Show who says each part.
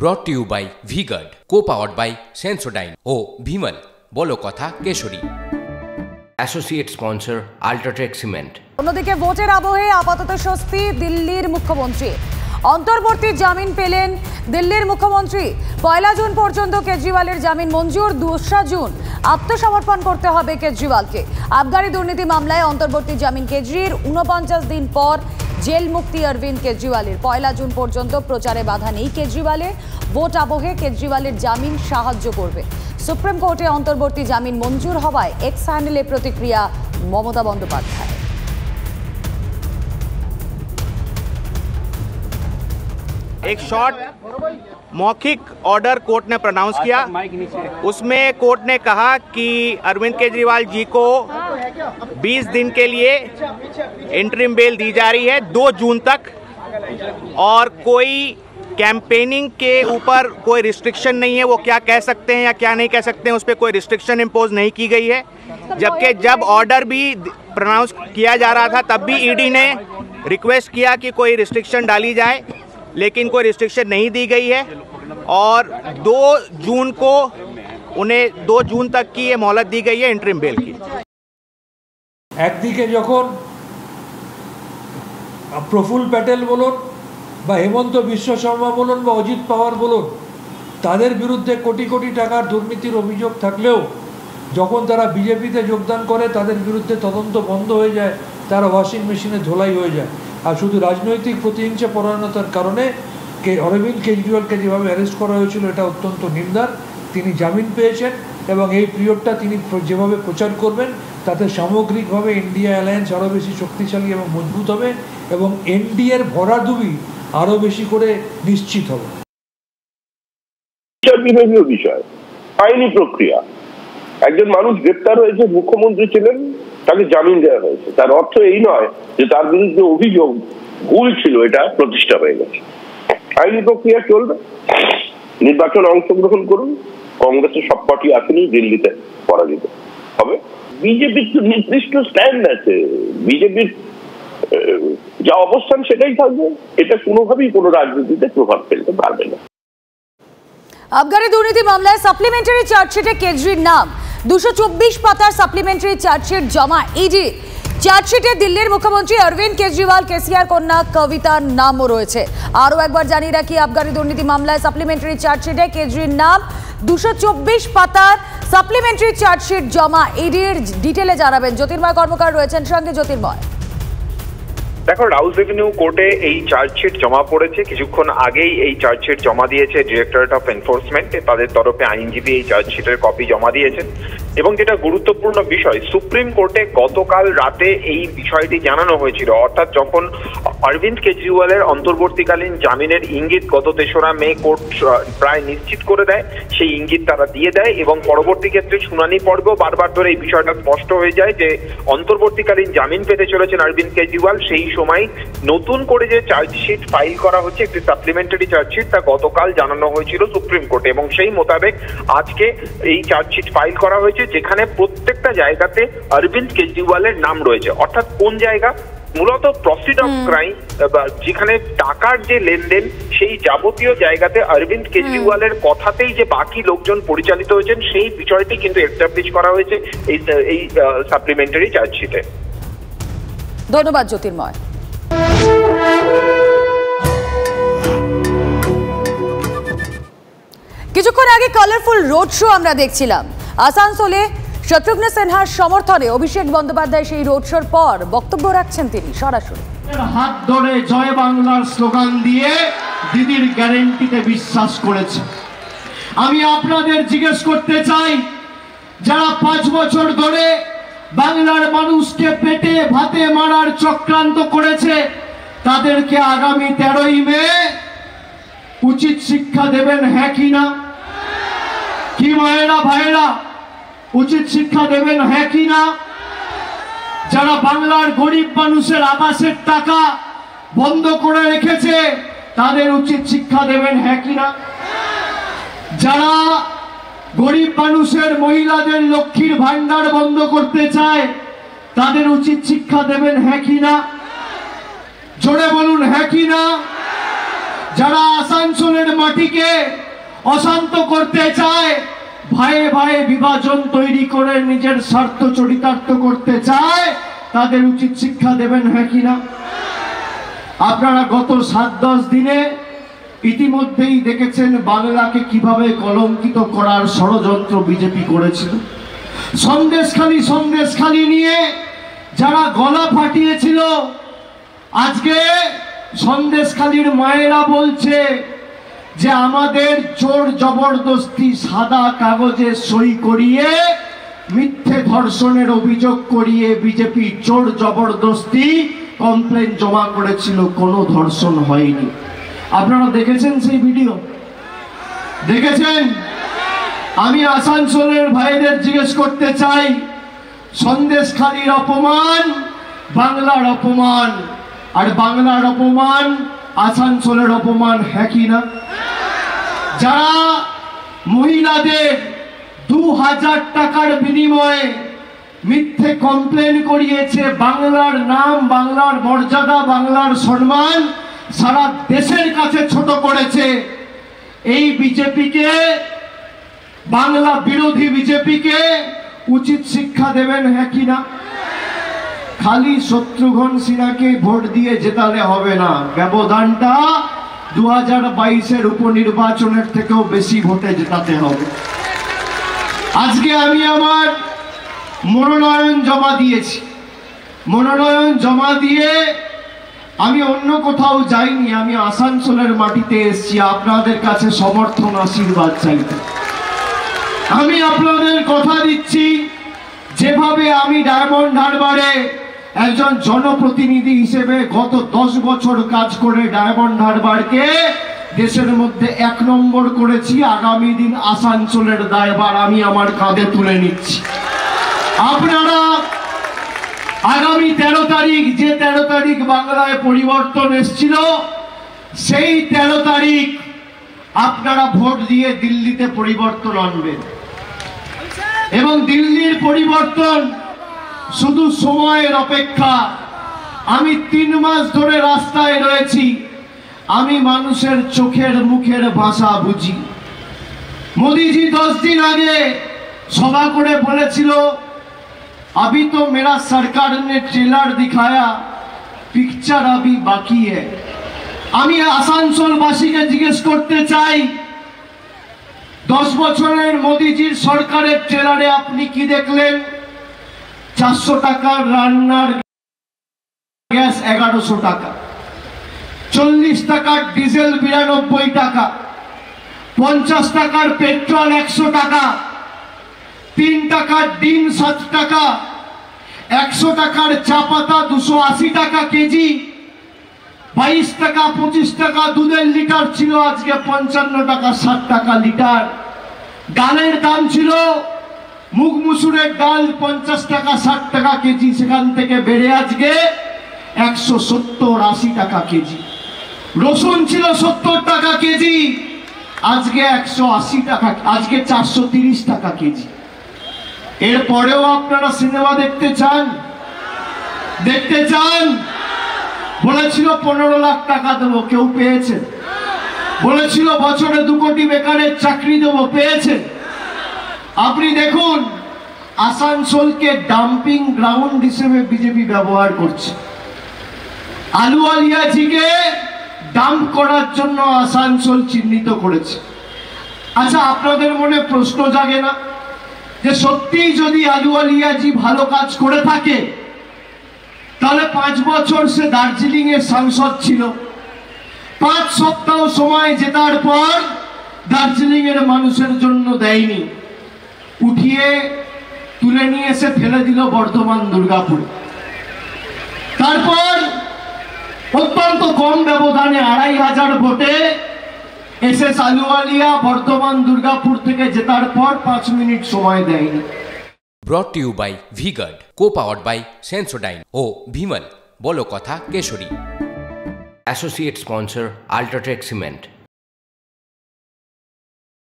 Speaker 1: ব্রট to you by V-Guard, co-powered by Sensodyne ও ভিমল বলো কথা কেশরী। Associate sponsor UltraTech cement.
Speaker 2: অন্যদিকে ভোটের আবহে আপাতত স্বস্তি দিল্লির মুখ্যমন্ত্রী। অন্তর্বর্তী জামিন পেলেন দিল্লির মুখ্যমন্ত্রী। 1 জুন পর্যন্ত কেজরিওয়ালের জামিন মঞ্জুর। 2 জুন আত্মসমর্পণ করতে হবে কেজরিওয়ালকে। আবগারি দুর্নীতি মামলায় অন্তর্বর্তী জামিন কেজরির। 49 দিন পর জেল মুক্তি অরবিন্দ কেজরিওয়ালের। 1 জুন পর্যন্ত প্রচারে বাধা নেই কেজরিওয়ালের। ভোট আবহে কেজরিওয়ালের জামিন সাহায্য করবে। সুপ্রিম কোর্টে অন্তর্বর্তী জামিন মঞ্জুর হওয়ায় এক্স হ্যান্ডেলে প্রতিক্রিয়া মমতা বন্দ্যোপাধ্যায়।
Speaker 3: एक शॉर्ट मौखिक ऑर्डर कोर्ट ने प्रोनाउंस किया। उसमें कोर्ट ने कहा कि अरविंद केजरीवाल जी को 20 दिन के लिए इंटरिम बेल दी जा रही है 2 जून तक, और कोई कैंपेनिंग के ऊपर कोई रिस्ट्रिक्शन नहीं है, वो क्या कह सकते हैं या क्या नहीं कह सकते हैं उस पर कोई रिस्ट्रिक्शन इम्पोज नहीं की गई है। जबकि जब ऑर्डर भी प्रोनाउंस किया जा रहा था तब भी ईडी ने रिक्वेस्ट किया कि कोई रिस्ट्रिक्शन डाली जाए, लेकिन कोई रिस्ट्रिक्शन नहीं दी गई है, और 2 जून को उन्हें 2 जून तक की ये मोहलत दी गई है इंटरिम बेल की।
Speaker 4: একদিকে যখন প্রফুল্ল প্যাটেল বলুন বা হেমন্ত বিশ্ব শর্মা বলুন বা অজিত পাওয়ার বলুন, তাদের বিরুদ্ধে কোটি কোটি টাকার দুর্নীতির অভিযোগ থাকলেও যখন তারা বিজেপিতে যোগদান করে তাদের বিরুদ্ধে তদন্ত বন্ধ হয়ে যায়, তারা ওয়াশিং মেশিনে ধোলাই হয়ে যায়। আর শুধু রাজনৈতিক প্রতিহিংসা পরায়ণতার কারণে অরবিন্দ কেজরিওয়ালকে যেভাবে অ্যারেস্ট করা হয়েছিল এটা অত্যন্ত নিন্দার। তিনি জামিন পেয়েছেন এবং এই পিরিয়ডটা তিনি যেভাবে প্রচার করবেন তাতে সামগ্রিকভাবে ইন্ডিয়া অ্যালায়েন্স আরও বেশি শক্তিশালী এবং মজবুত হবে এবং এনডিএর ভরাডুবি আরও বেশি করে নিশ্চিত হবে।
Speaker 5: বিভাগীয় বিষয়, আইনি প্রক্রিয়া। একজন মানুষ গ্রেপ্তার হয়েছে, মুখ্যমন্ত্রী ছিলেন, তাকে জামিন দেওয়া হয়েছে, তার অর্থ এই নয় যে তার বিরুদ্ধে অভিযোগ ভুল ছিল এটা প্রতিষ্ঠা হয়ে গেছে। আইনি প্রক্রিয়া চলবে, নির্বাচনে অংশগ্রহণ করুন, কংগ্রেসের সব কটি আসেনি দিল্লিতে পরাজিত হবে। বিজেপির তো নির্দিষ্ট স্ট্যান্ড আছে, বিজেপির যা অবস্থান সেটাই থাকবে, এটা কোনোভাবেই কোনো রাজনীতিতে প্রভাব ফেলতে পারবে না।
Speaker 2: আবগারি দুর্নীতি মামলায় সাপ্লিমেন্টারি চার্জশিটে কেজরির নাম। 224 পাতার সাপ্লিমেন্টারি চার্জশিট জমা ইডি। চার্জশিটে দিল্লির মুখ্যমন্ত্রী অরবিন্দ কেজরিওয়াল, কেসিআর কন্যা কবিতার নামও রয়েছে। আরও একবার জানিয়ে রাখি, আবগারি দুর্নীতি মামলায় সাপ্লিমেন্টারি চার্জশিটে কেজরির নাম। 224 পাতার সাপ্লিমেন্টারি চার্জশিট জমা ইডির। ডিটেলে জানাবেন জ্যোতির্ময় কর্মকার রয়েছেন সঙ্গে। জ্যোতির্ময়,
Speaker 6: দেখো, রাউস রেভিনিউ কোর্টে এই চার্জশিট জমা পড়েছে। কিছুক্ষণ আগেই এই চার্জশিট জমা দিয়েছে ডিরেক্টরেট অফ এনফোর্সমেন্ট। তাদের তরফে আইনজীবী এই চার্জশিটের কপি জমা দিয়েছেন। এবং যেটা গুরুত্বপূর্ণ বিষয়, সুপ্রিম কোর্টে গতকাল রাতে এই বিষয়টি জানানো হয়েছিল, অর্থাৎ যখন অরবিন্দ কেজরিওয়ালের অন্তর্বর্তীকালীন জামিনের ইঙ্গিত গত 3রা মে কোর্ট প্রায় নিশ্চিত করে দেয়, সেই ইঙ্গিত তারা দিয়ে দেয় এবং পরবর্তী ক্ষেত্রে শুনানি পর্বেও বারবার ধরে এই বিষয়টা স্পষ্ট হয়ে যায় যে অন্তর্বর্তীকালীন জামিন পেতে চলেছেন অরবিন্দ কেজরিওয়াল। সেই সময় নতুন করে যে চার্জশিট ফাইল করা হচ্ছে, একটি সাপ্লিমেন্টারি চার্জশিট, তা গতকাল জানানো হয়েছিল সুপ্রিম কোর্টে এবং সেই মোতাবেক আজকে এই চার্জশিট ফাইল করা হয়েছে, যেখানে প্রত্যেকটা জায়গাতে অরবিন্দ কেজরিওয়ালের নাম রয়েছে। অর্থাৎ কোন জায়গা? মূলত প্রসিড অফ ক্রাইম, যেখানে টাকার যে লেনদেন, সেই যাবতীয় জায়গাতে অরবিন্দ কেজরিওয়ালের কথাতেই যে বাকি লোকজন পরিচালিত হয়েছেন সেই বিষয়টি কিন্তু এস্টাবলিশ করা হয়েছে এই সাপ্লিমেন্টারি চার্জশিটে।
Speaker 2: ধন্যবাদ জ্যোতির্ময়। কিছুক্ষণ আগে কালারফুল রোড শো আমরা দেখছিলাম আসানসোলে। শত্রুঘ্ন সিনহার সমর্থনে অভিষেক বন্দ্যোপাধ্যায় সেই রোড শোর পর বক্তব্য রাখছেন তিনি সরাসরি।
Speaker 7: হাত ধরে জয় বাংলার স্লোগান দিয়ে দিদির গ্যারেন্টিতে বিশ্বাস করেছে। আমি আপনাদের জিজ্ঞেস করতে চাই, যারা 5 বছর ধরে বাংলার মানুষকে পেটে ভাতে মারার চক্রান্ত করেছে, তাদেরকে আগামী 13ই মে উচিত শিক্ষা দেবেন, হ্যাঁ কি না? কি মায়েরা ভাইরা, উচিত শিক্ষা দেবেন, হ্যাঁ কি না? যারা বাংলার গরিব মানুষের আবাসের টাকা বন্ধ করে রেখেছে, তাদের উচিত শিক্ষা দেবেন, হ্যাঁ কি না? যারা গরিব মানুষের মহিলাদের লক্ষ্মীর ভান্ডার বন্ধ করতে চায়, তাদের উচিত শিক্ষা দেবেন, হ্যাঁ কি না? জোরে বলুন, হ্যাঁ কি না? যারা আসানসোলের মাটিকে অশান্ত করতে চায়, ভাইয়ে ভাইয়ে বিভাজন তৈরি করে নিজের স্বার্থ চরিতার্থ করতে চায়, তাদের উচিত শিক্ষা দেবেন, হ্যাঁ কিনা? আপনারা গত 7-10 দিনে ইতিমধ্যেই দেখেছেন বাংলাকে কিভাবে কলঙ্কিত করার ষড়যন্ত্র বিজেপি করেছিল। সন্দেশখালি নিয়ে যারা গলা ফাটিয়েছিল, আজকে সন্দেশখালির মায়েরা বলছে যে আমাদের জোর জবরদস্তি সাদা কাগজে সই করিয়ে মিথ্যে ধর্ষণের অভিযোগ করিয়ে বিজেপি জোর জবরদস্তি কমপ্লেন জমা করেছিল, কোনো ধর্ষণ হয়নি। আপনারা দেখেছেন সেই ভিডিও? দেখেছেন? আমি আসানসোলের ভাইদের জিজ্ঞেস করতে চাই, সন্দেশখালির অপমান বাংলার অপমান, আর বাংলার অপমান আসানসোলের অপমান, হ্যাঁ কি না? যারা মহিলাদের 2000 টাকার বিনিময়ে মিথ্যে কমপ্লেন করিয়েছে, বাংলার নাম, বাংলার মর্যাদা, বাংলার সম্মান সারা দেশের কাছে ছোট করেছে, এই বিজেপিকে, বাংলা বিরোধী বিজেপিকে উচিত শিক্ষা দেবেন, হ্যাঁ কি না? খালি শত্রুঘ্ন সিনহাকে ভোট দিয়ে জেতালে হবে না, ব্যবধানটা 2022-এর উপনির্বাচনের থেকেও বেশি ভোটে জেতাতে হবে। আজকে আমি আমার মনোনয়ন জমা দিয়েছি। মনোনয়ন জমা দিয়ে আমি অন্য কোথাও যাইনি, আমি আসানসোলের মাটিতে এসেছি আপনাদের কাছে সমর্থন আশীর্বাদ চাইতে। আমি আপনাদের কথা দিচ্ছি, যেভাবে আমি ডায়মন্ড হারবারে একজন জনপ্রতিনিধি হিসেবে গত 10 বছর কাজ করে ডায়মন্ড হারবারকে দেশের মধ্যে 1 নম্বর করেছি, আগামী দিন আসানসোলের দায়ভার আমি আমার কাঁধে তুলে নিচ্ছি। আপনারা আগামী 13 তারিখ, যে 13 তারিখ বাংলায় পরিবর্তন এসেছিল, সেই 13 তারিখ আপনারা ভোট দিয়ে দিল্লিতে পরিবর্তন আনবেন, এবং দিল্লির পরিবর্তন শুধু সময়ের অপেক্ষা। আমি 3 মাস ধরে রাস্তায় রয়েছি, আমি মানুষের চোখের মুখের ভাষা বুঝি। মোদিজি 10 দিন আগে সভা করে বলেছিল, अभी तो मेरा सरकार ने ट्रेलर दिखाया, पिक्चर अभी बाकी है। আমি আসানসোলবাসীকে জিজ্ঞেস করতে চাই, 10 বছরের মোদিজির সরকারের ট্রেলারে আপনি কি দেখলেন? 400 টাকার রান্নার গ্যাস 1100 টাকা, 40 টাকার ডিজেল 92 টাকা, 50 টাকার পেট্রোল 100 টাকা, 3 টাকার ডিম 7 টাকা, 100 টাকার চা পাতা 280 টাকা কেজি, 22 টাকা 25 টাকা দুধের লিটার ছিল, আজকে 55 টাকা 60 টাকা লিটার। ডালের দাম ছিল, মুগ মুসুরের ডাল 50 টাকা 60 টাকা কেজি, সেখান থেকে বেড়ে আজকে 170-80 টাকা কেজি। রসুন ছিল 70 টাকা কেজি, আজকে 180 টাকা, আজকে 430 টাকা কেজি। এরপরেও আপনারা সিনেমা দেখতে চান? দেখতে চান? বলেছিল 15 লাখ টাকা দেবো, কেউ পেয়েছে? বলেছিল বছরে 2 কোটি বেকারের চাকরি দেবো, পেয়েছে? আপনি দেখুন, আসানসোলকে ডাম্পিং গ্রাউন্ড হিসেবে বিজেপি ব্যবহার করছে। আলুওয়ালিয়াজিকে ডাম্প করার জন্য আসানসোল চিহ্নিত করেছে। আচ্ছা, আপনাদের মনে প্রশ্ন জাগে না যে সত্যিই যদি আলুওয়ালিয়াজি ভালো কাজ করে থাকে, তাহলে 5 বছর সে দার্জিলিং এর সাংসদ ছিল, 5 সপ্তাহ সময় জেতার পর দার্জিলিং এর মানুষের জন্য দেয়নি, উঠিয়ে তুলে নিয়ে এসে ফেলে দিল বর্ধমান দুর্গাপুর। তারপর অত্যন্ত কম ব্যবধানে 2500 ভোটে এসএস আলুওয়ালিয়া বর্ধমান দুর্গাপুর থেকে জেতার পর 5 মিনিট সময় দেয়নি।
Speaker 1: Brought to you by V-Guard, co-powered by Sensodyne O Bhimal, বলো কথা Keshari. Associate sponsor Ultratech Cement।